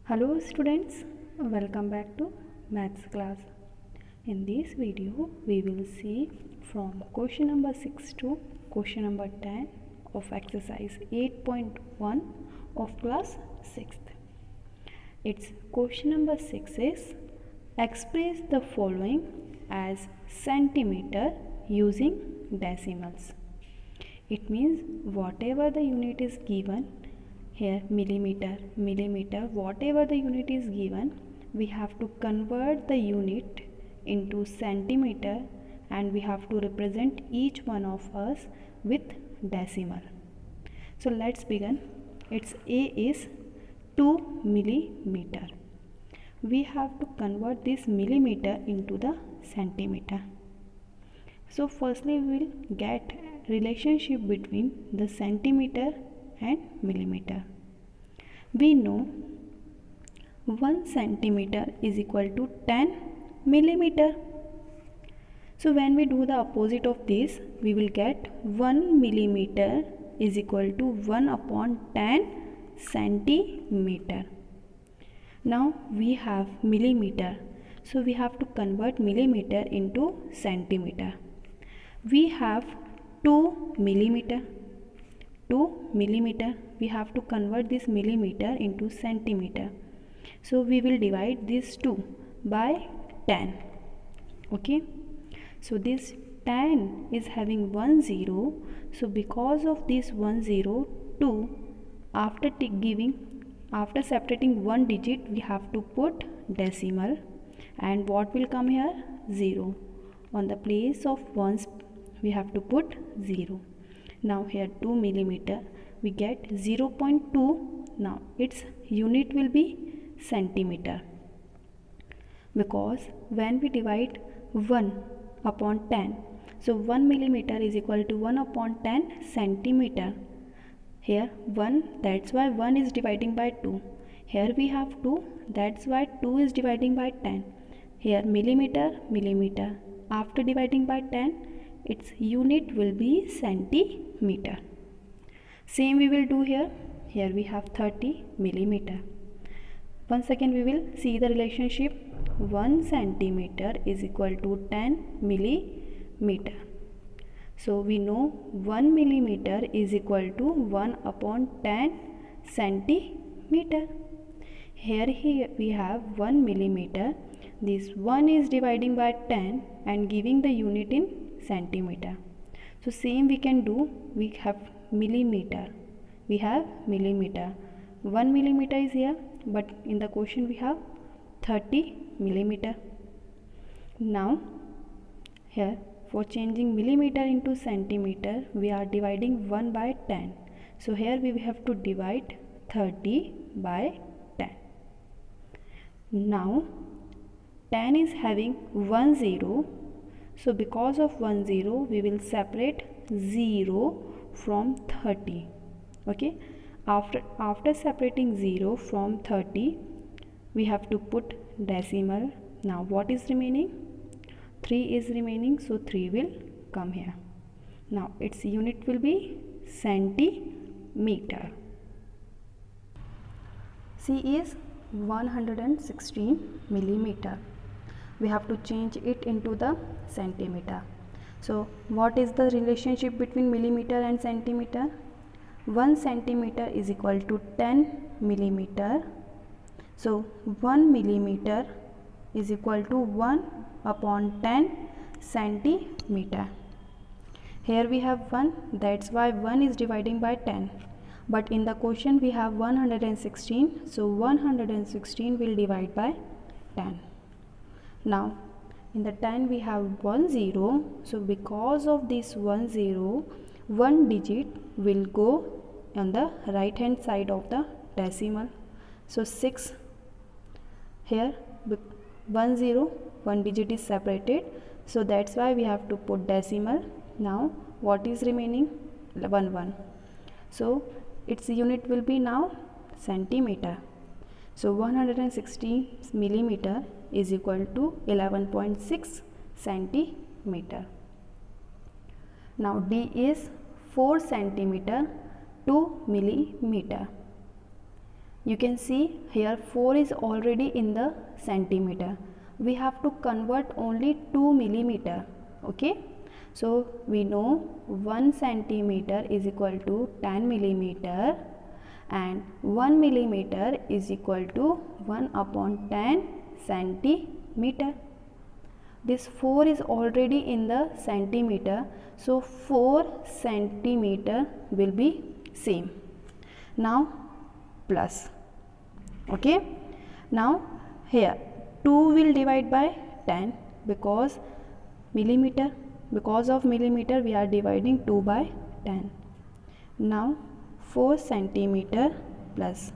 Hello students, welcome back to maths class. In this video we will see from question number 6 to question number 10 of exercise 8.1 of class 6th. Its question number 6 is express the following as centimeter using decimals. It means whatever the unit is given here, millimeter, whatever the unit is given, we have to convert the unit into centimeter and we have to represent each one of us with decimal. So let's begin. Its A is 2 millimeter. We have to convert this millimeter into the centimeter. So firstly we will get relationship between the centimeter and millimeter. We know 1 centimeter is equal to 10 millimeter. So when we do the opposite of this, we will get 1 millimeter is equal to 1 upon 10 centimeter. Now we have millimeter. So we have to convert millimeter into centimeter. We have 2 millimeter. 2 millimeter, we have to convert this millimeter into centimeter. So we will divide this 2 by 10. Okay, so this 10 is having 1 0. So because of this 1 0, 2, after separating one digit, we have to put decimal, and what will come here? 0. On the place of ones, we have to put 0. Now here 2 millimeter, we get 0.2. Now its unit will be centimeter, because when we divide 1 upon 10, so 1 millimeter is equal to 1 upon 10 centimeter. Here 1, that's why 1 is dividing by 2. Here we have 2, that's why 2 is dividing by 10. Here millimeter, millimeter. After dividing by 10, its unit will be centimeter. Same we will do here. Here we have 30 millimeter. Once again we will see the relationship. 1 centimeter is equal to 10 millimeter. So we know 1 millimeter is equal to 1 upon 10 centimeter. Here we have 1 millimeter. This 1 is dividing by 10 and giving the unit in centimeter. So same we can do. We have millimeter. 1 millimeter is here, but in the question we have 30 millimeter. Now here for changing millimeter into centimeter, we are dividing 1 by 10. So here we have to divide 30 by 10. Now 10 is having 1 0. So because of 1 0, we will separate 0 from 30. Okay, after separating 0 from 30, we have to put decimal. Now what is remaining? 3 is remaining, so 3 will come here. Now its unit will be centimeter. C is 116 millimeter. We have to change it into the centimeter. So what is the relationship between millimeter and centimeter? 1 centimeter is equal to 10 millimeter. So 1 millimeter is equal to 1 upon 10 centimeter. Here we have 1, that's why 1 is dividing by 10. But in the question we have 116, so 116 will divide by 10. Now in the 10 we have 1 0. So because of this 1 0, one digit will go on the right hand side of the decimal. So 6. Here 1 0, one digit is separated, so that's why we have to put decimal. Now what is remaining? 1 1. So its unit will be now centimeter. So 116 millimeter is equal to 11.6 centimeter. Now D is 4 centimeter 2 millimeter. you can see here 4 is already in the centimeter. We have to convert only 2 millimeter. Okay, so we know 1 centimeter is equal to 10 millimeter and 1 millimeter is equal to 1 upon 10 centimeter. This 4 is already in the centimeter, so 4 centimeter will be same. Now plus. Okay, now here 2 will divide by 10 because of millimeter we are dividing 2 by 10. Now 4 centimeter plus,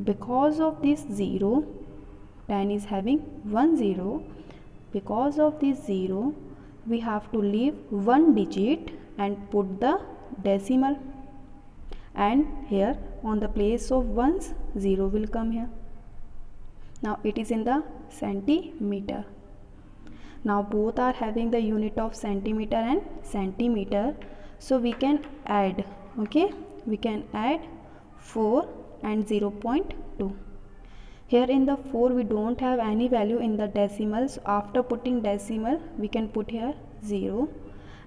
because of this 0, 10 is having 1 0, because of this 0 we have to leave 1 digit and put the decimal, and here on the place of ones 0 will come here. Now it is in the centimeter. Now both are having the unit of centimeter and centimeter, so we can add. Okay, we can add 4 and 0.2. Here in the 4 we don't have any value in the decimals. So after putting decimal we can put here 0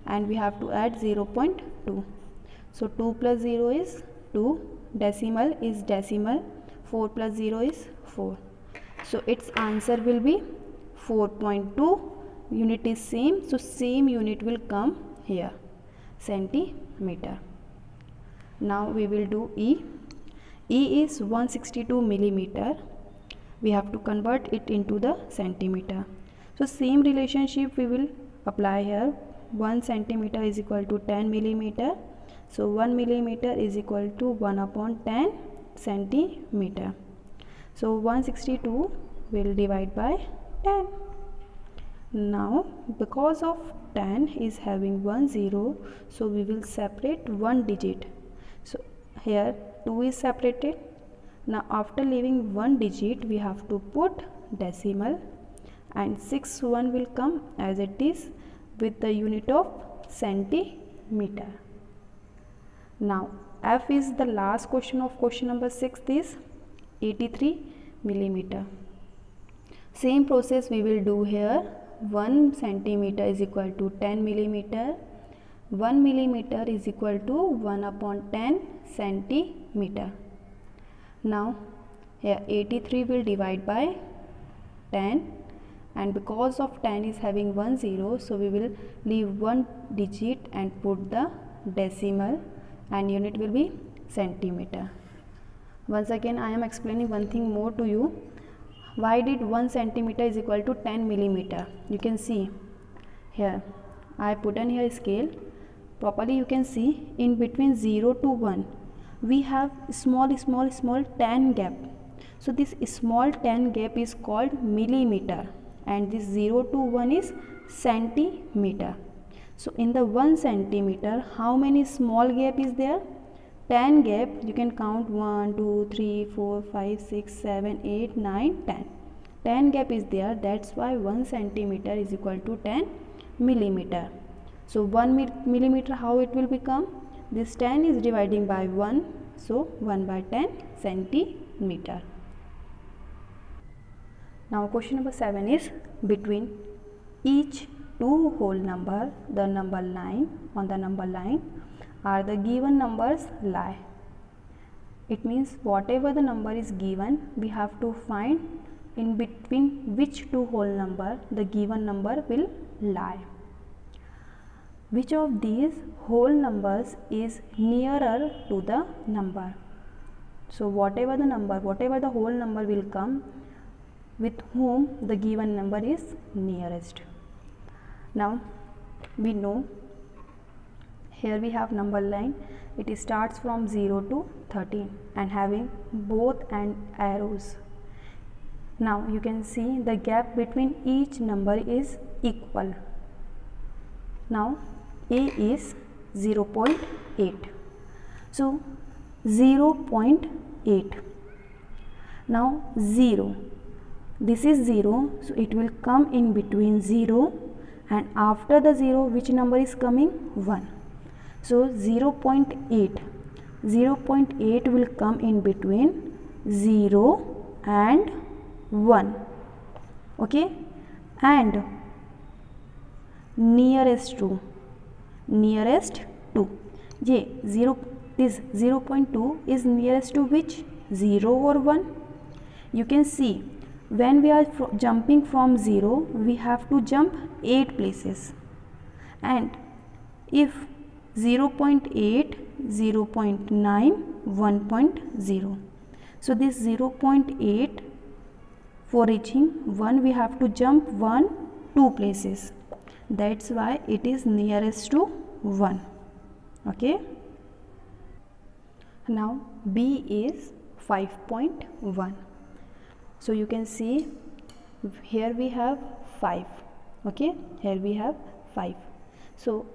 and we have to add 0.2. So 2 plus 0 is 2, decimal is decimal, 4 plus 0 is 4. So its answer will be 4.2. Unit is same, so same unit will come here, centimeter. Now we will do E. E is 162 millimeter. We have to convert it into the centimeter. So same relationship we will apply here. 1 centimeter is equal to 10 millimeter. So 1 millimeter is equal to 1 upon 10 centimeter. So 162 will divide by 10. Now because of 10 is having 1 0, so we will separate 1 digit. So here 2 is separated. Now after leaving 1 digit we have to put decimal, and 6 1 will come as it is with the unit of centimeter. Now F is the last question of question number 6 is 83 millimeter. Same process we will do here. 1 centimeter is equal to 10 millimeter. 1 millimeter is equal to 1 upon 10 centimeter. Now here 83 will divide by 10, and because of 10 is having 1 0, so we will leave 1 digit and put the decimal, and unit will be centimeter. Once again I am explaining one thing more to you. Why did 1 centimeter is equal to 10 millimeter? You can see here I put on here scale properly. You can see in between 0 to 1 we have small 10 gap. So this small 10 gap is called millimeter, and this 0 to 1 is centimeter. So in the 1 centimeter how many small gap is there? 10 gap. You can count 1 2 3 4 5 6 7 8 9 10. 10 gap is there. That's why 1 centimeter is equal to 10 millimeter. So 1 millimeter how it will become? This 10 is dividing by 1, so 1 by 10 centimeter. Now question number 7 is between each two whole number, the number line on the number line are the given numbers lie. It means whatever the number is given, we have to find in between which two whole number the given number will lie. Which of these whole numbers is nearer to the number? So whatever the whole number will come, with whom the given number is nearest. Now we know here we have number line. It starts from 0 to 13 and having both and arrows. Now you can see the gap between each number is equal. Now A is 0.8. So 0.8. Now 0. This is 0, so it will come in between 0, and after the 0 which number is coming? 1. So 0.8 will come in between 0 and 1. Okay, and nearest to ये 0, this 0.2 is nearest to which? 0 or 1? You can see when we are jumping from 0, we have to jump 8 places, and if 0.8, 0.9, 1.0, so this 0.8, for reaching 1 we have to jump 2 places. That's why it is nearest to 1. Okay, now B is 5.1. so you can see here we have 5. Okay, here we have 5. So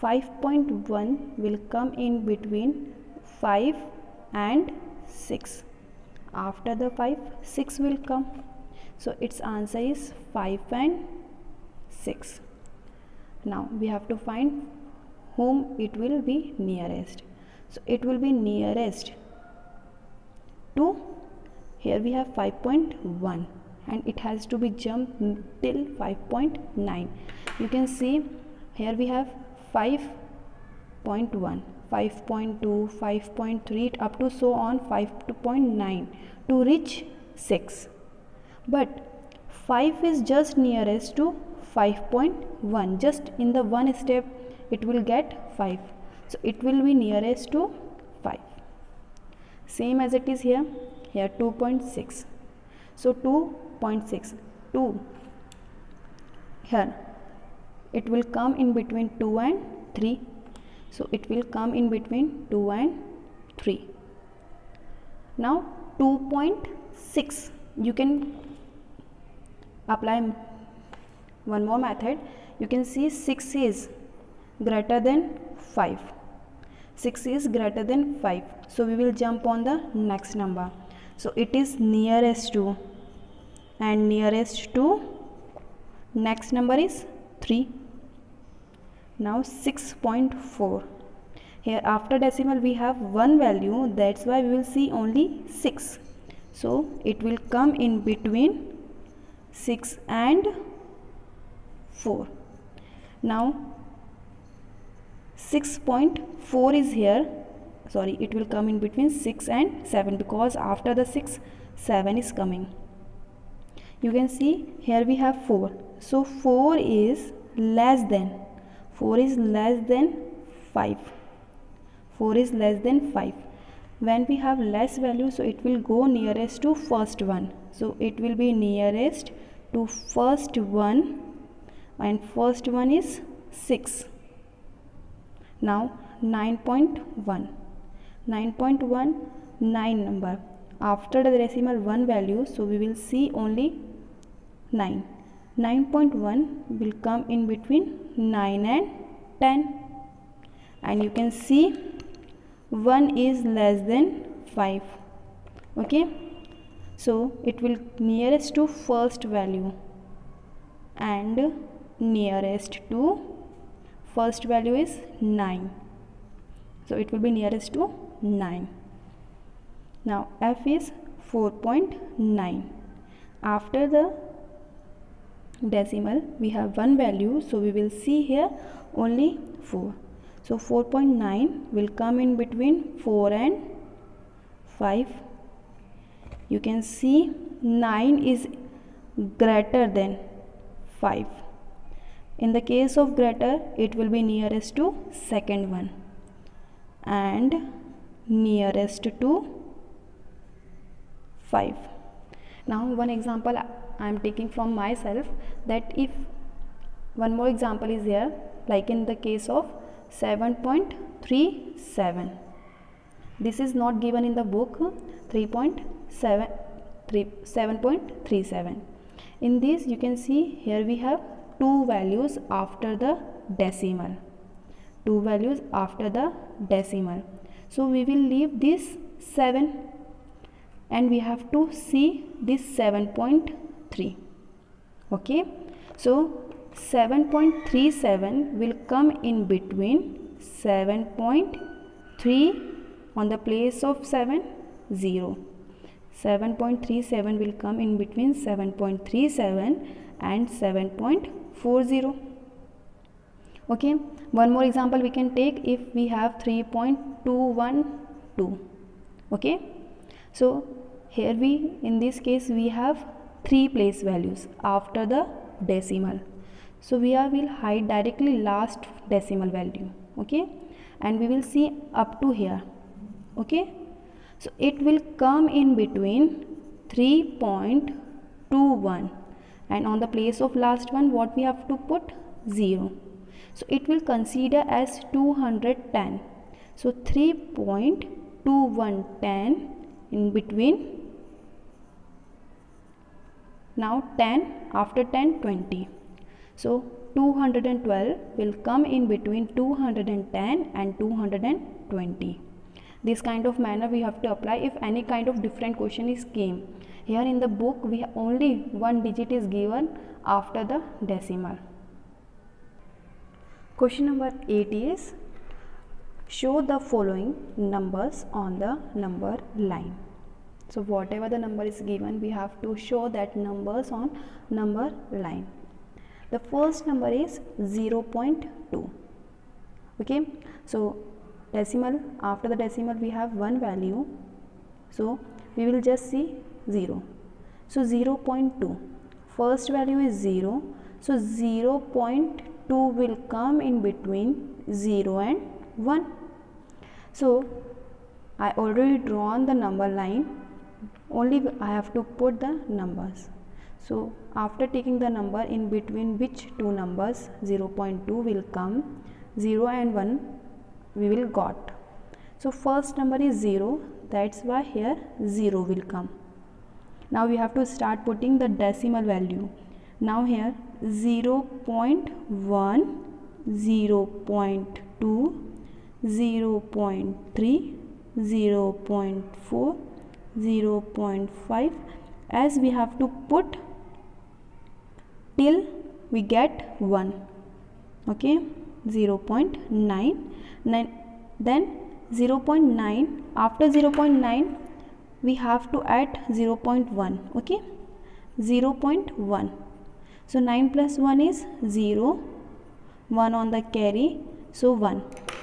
5.1 will come in between 5 and 6. After the 5, 6 will come. So its answer is 5 and 6. Now we have to find whom it will be nearest. So it will be nearest to, here we have 5.1 and it has to be jumped till 5.9. You can see here we have 5.1, 5.2, 5.3 up to so on 5.9 to reach 6. But 5 is just nearest to 5.1. Just in the one step it will get 5. So it will be nearest to 5. Same as it is here. Here 2.6. So 2.6. 2. Here it will come in between 2 and 3. So it will come in between 2 and 3. Now 2.6. You can apply one more method. You can see 6 is greater than 5. 6 is greater than 5. So we will jump on the next number. So it is nearest to, and nearest to next number is 3. Now 6.4. Here after decimal we have one value, that's why we will see only 6. So it will come in between 6 and 4. Now 6.4 is here. Sorry, it will come in between 6 and 7 because after the 6, 7 is coming. You can see here we have 4. So 4 is less than 5. 4 is less than 5. When we have less value, so it will go nearest to first one. So it will be nearest to first one, and first one is 6. Now 9.1. 9.1, 9 number. After the decimal 1 value, so we will see only 9. 9.1 will come in between 9 and 10. And you can see 1 is less than 5. Okay, so it will nearest to first value, and nearest to first value is 9. So it will be nearest to 9. Now F is 4.9. After the decimal we have one value, so we will see here only 4. So 4.9 will come in between 4 and 5. You can see 9 is greater than 5. In the case of greater, it will be nearest to second one and nearest to 5. Now one example I am taking from myself, that if one more example is here, like in the case of 7.37. This is not given in the book. 7.37. In this you can see here we have two values after the decimal. Two values after the decimal. So we will leave this 7 and we have to see this 7.3. Okay, so 7.37 will come in between 7.3 on the place of 7, 0. 7.37 will come in between 7.37 and 7.40. Okay, one more example we can take. If we have 3.212, okay, so here in this case we have 3 place values after the decimal, so we will hide directly last decimal value, okay, and we will see up to here, okay. So it will come in between 3.21, and on the place of last one what we have to put? 0. So it will consider as 210. So 3.2110 in between. Now 10, after 10, 20. So 212 will come in between 210 and 220. This kind of manner we have to apply if any kind of different question is came. Here in the book we have only one digit is given after the decimal. Question number 8 is, show the following numbers on the number line. So whatever the number is given, we have to show that numbers on number line. The first number is 0.2. Okay, so decimal, after the decimal we have one value, so we will just see 0. So 0.2, first value is 0, so 0.2 will come in between 0 and 1. So I already drawn the number line, only I have to put the numbers. So after taking the number, in between which two numbers 0.2 will come, 0 and 1 we will got. So first number is 0, that's why here 0 will come. Now we have to start putting the decimal value. Now here 0.1, 0.2, 0.3, 0.4, 0.5, as we have to put till we get 1. Okay, 0.9, then 0.9, after 0.9 we have to add 0.1. okay, 0.1. So 9 plus 1 is 0, 1 on the carry, so 1.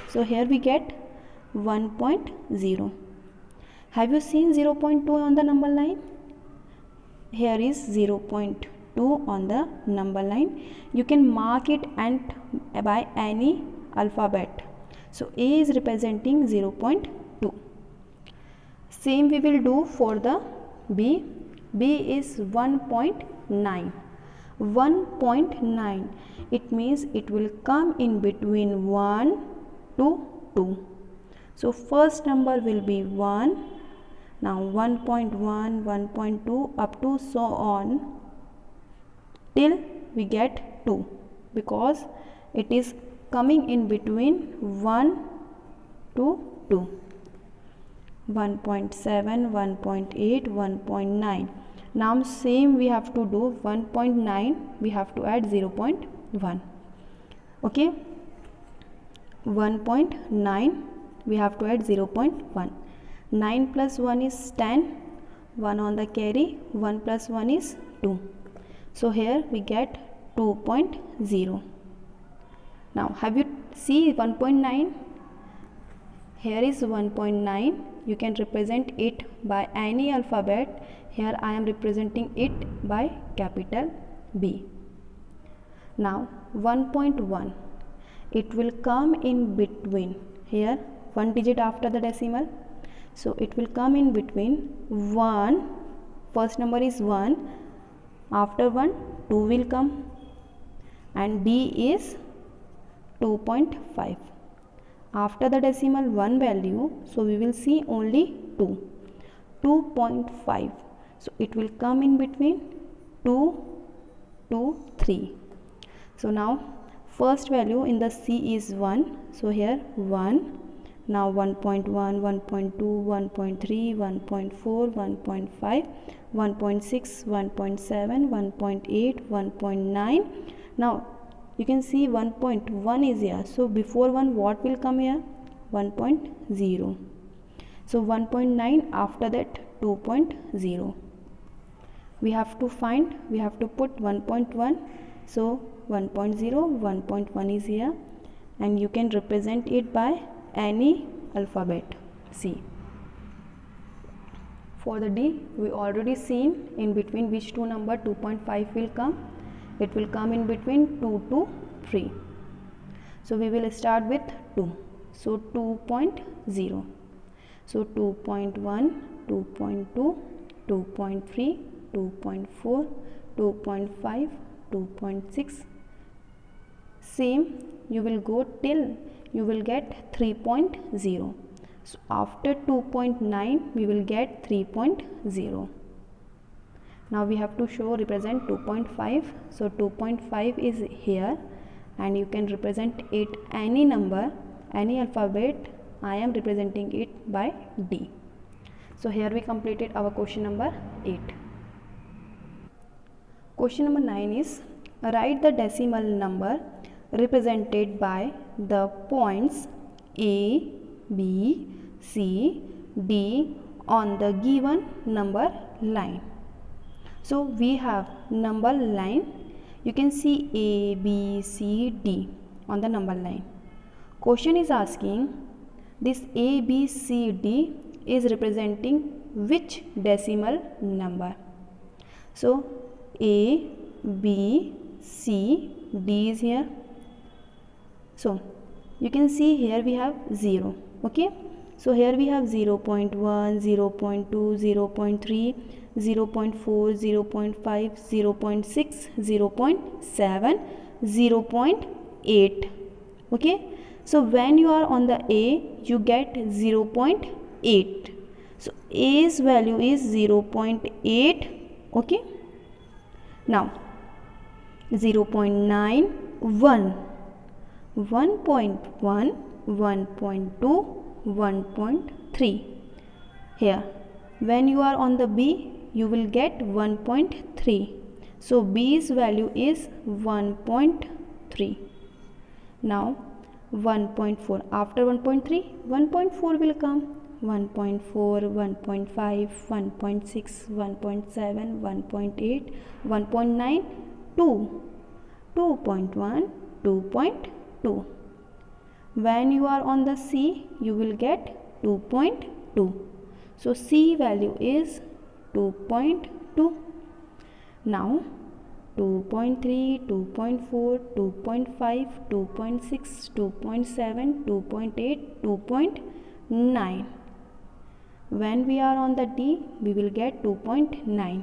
So here we get 1.0. Have you seen 0.2 on the number line? Here is 0.2 on the number line. You can mark it and by any alphabet. So A is representing 0.2. Same we will do for the B. B is 1.9. 1.9, it means it will come in between 1 to 2. So first number will be 1. Now 1.1, 1.2 up to so on till we get 2, because it is coming in between 1 to 2. 1.7, 1.8, 1.9. Now same we have to do, 1.9 we have to add 0.1. okay, 1.9 we have to add 0.1. 9 plus 1 is 10, 1 on the carry, 1 plus 1 is 2. So here we get 2.0. Now have you see 1.9? Here is 1.9. You can represent it by any alphabet. Here I am representing it by capital B. Now 1.1, it will come in between, here one digit after the decimal, so it will come in between 1, first number is 1, after 1 2 will come, and D is 2.5. After the decimal one value, so we will see only 2, 2.5. So it will come in between 2 to 3. So now first value in the C is 1. So here 1. Now 1.1, 1.2, 1.3, 1.4, 1.5, 1.6, 1.7, 1.8, 1.9. Now you can see 1.1 is here. So before 1 what will come here? 1.0. So 1.9, after that 2.0. We have to put 1.1. So 1.0, 1.1 is here, and you can represent it by any alphabet. C. For the D, we already seen in between which two number 2.5 will come. It will come in between 2 to 3. So we will start with 2. So 2.0. So 2.1, 2.2, 2.3, 2.4, 2.5, 2.6. Same, you will go till you will get 3.0. So after 2.9 we will get 3.0. Now we have to represent 2.5. So 2.5 is here, and you can represent it any number, any alphabet. I am representing it by D. So here we completed our question number 8. Question number 9 is, write the decimal number represented by the points A, B, C, D on the given number line. So we have number line. You can see A, B, C, D on the number line. Question is asking, this A, B, C, D is representing which decimal number? So A, B, C, D is here. So you can see here we have 0. Okay, so here we have 0.1, 0.2, 0.3, 0.4, 0.5, 0.6, 0.7, 0.8. Okay, so when you are on the A, you get 0.8. So A's value is 0.8. Okay, now 0.9, 1, 1.1, 1.2, 1.3. Here when you are on the B, you will get 1.3. So B's value is 1.3. Now 1.4, after 1.3, 1.4 will come. 1.4, 1.5, 1.6, 1.7, 1.8, 1.9, 2, 2.1, 2.2. When you are on the C, you will get 2.2. So C value is 2.2. Now 2.3, 2.4, 2.5, 2.6, 2.7, 2.8, 2.9. When we are on the D, we will get 2.9.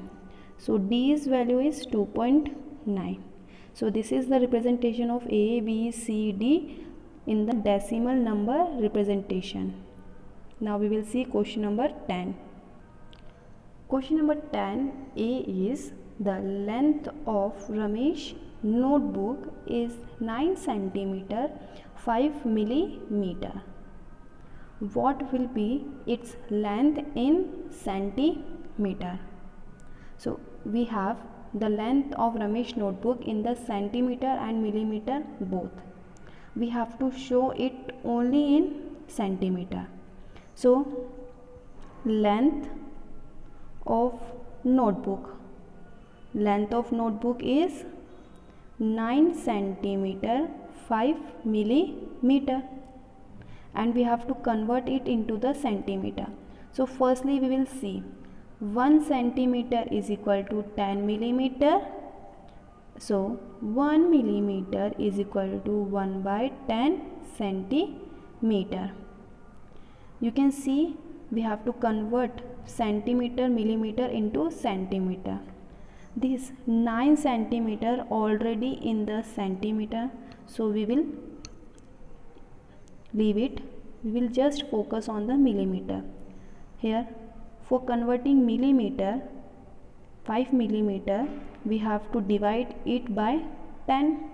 So D's value is 2.9. So this is the representation of A, B, C, D in the decimal number representation. Now we will see question number 10. Question number 10, A is, the length of Ramesh notebook is 9 centimeter 5 millimeter. What will be its length in centimeter? So we have the length of Ramesh notebook in the centimeter and millimeter both. We have to show it only in centimeter. So length of notebook is 9 centimeter 5 millimeter, and we have to convert it into the centimeter. So firstly we will see 1 centimeter is equal to 10 millimeter. So 1 millimeter is equal to 1 by 10 centimeter. You can see we have to convert centimeter millimeter into centimeter. This 9 centimeter already in the centimeter, so we will leave it. We will just focus on the millimeter. Here for converting millimeter 5 millimeter, we have to divide it by 10.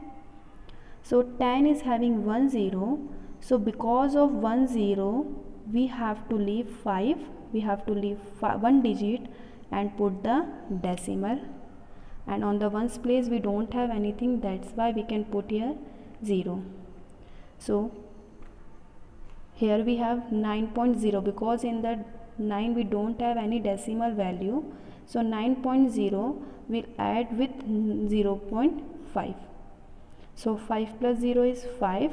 So 10 is having 1 0. So because of 1 0, we have to leave 5. We have to leave 1 digit and put the decimal. And on the ones place we don't have anything, that's why we can put here 0. So here we have 9.0 because in the 9 we don't have any decimal value, so 9.0 will add with 0.5. So 5 plus 0 is 5,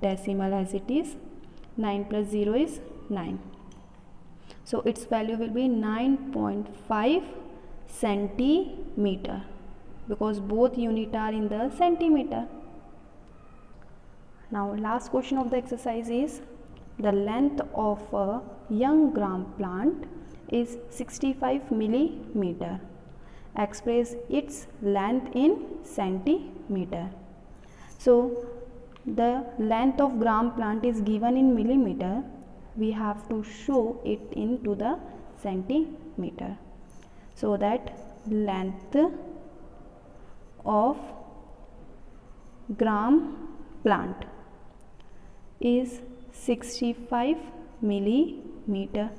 decimal as it is, 9 plus 0 is 9. So its value will be 9.5 centimeter because both unit are in the centimeter. Now last question of the exercise is, the length of a young gram plant is 65 millimeter. Express its length in centimeter. So the length of gram plant is given in millimeter. We have to show it into the centimeter. So that length of gram plant is 65 millimeter.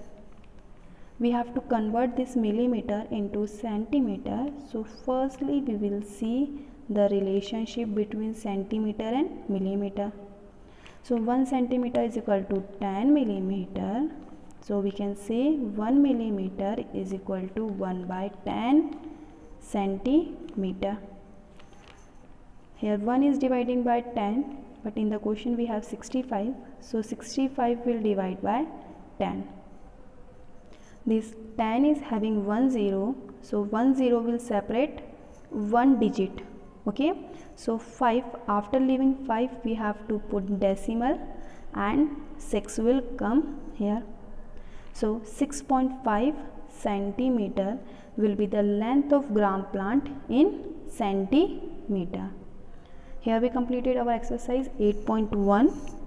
We have to convert this millimeter into centimeter. So firstly we will see the relationship between centimeter and millimeter. So 1 centimeter is equal to 10 millimeter. So we can say 1 millimeter is equal to 1 by 10 centimeter. Here 1 is dividing by 10, but in the question we have 65, so 65 will divide by 10. This 10 is having 1 0, so 1 0 will separate 1 digit. Okay, so 5, after leaving 5 we have to put decimal and 6 will come here. So 6.5 centimeter will be the length of gram plant in centimeter. Here we completed our exercise 8.1.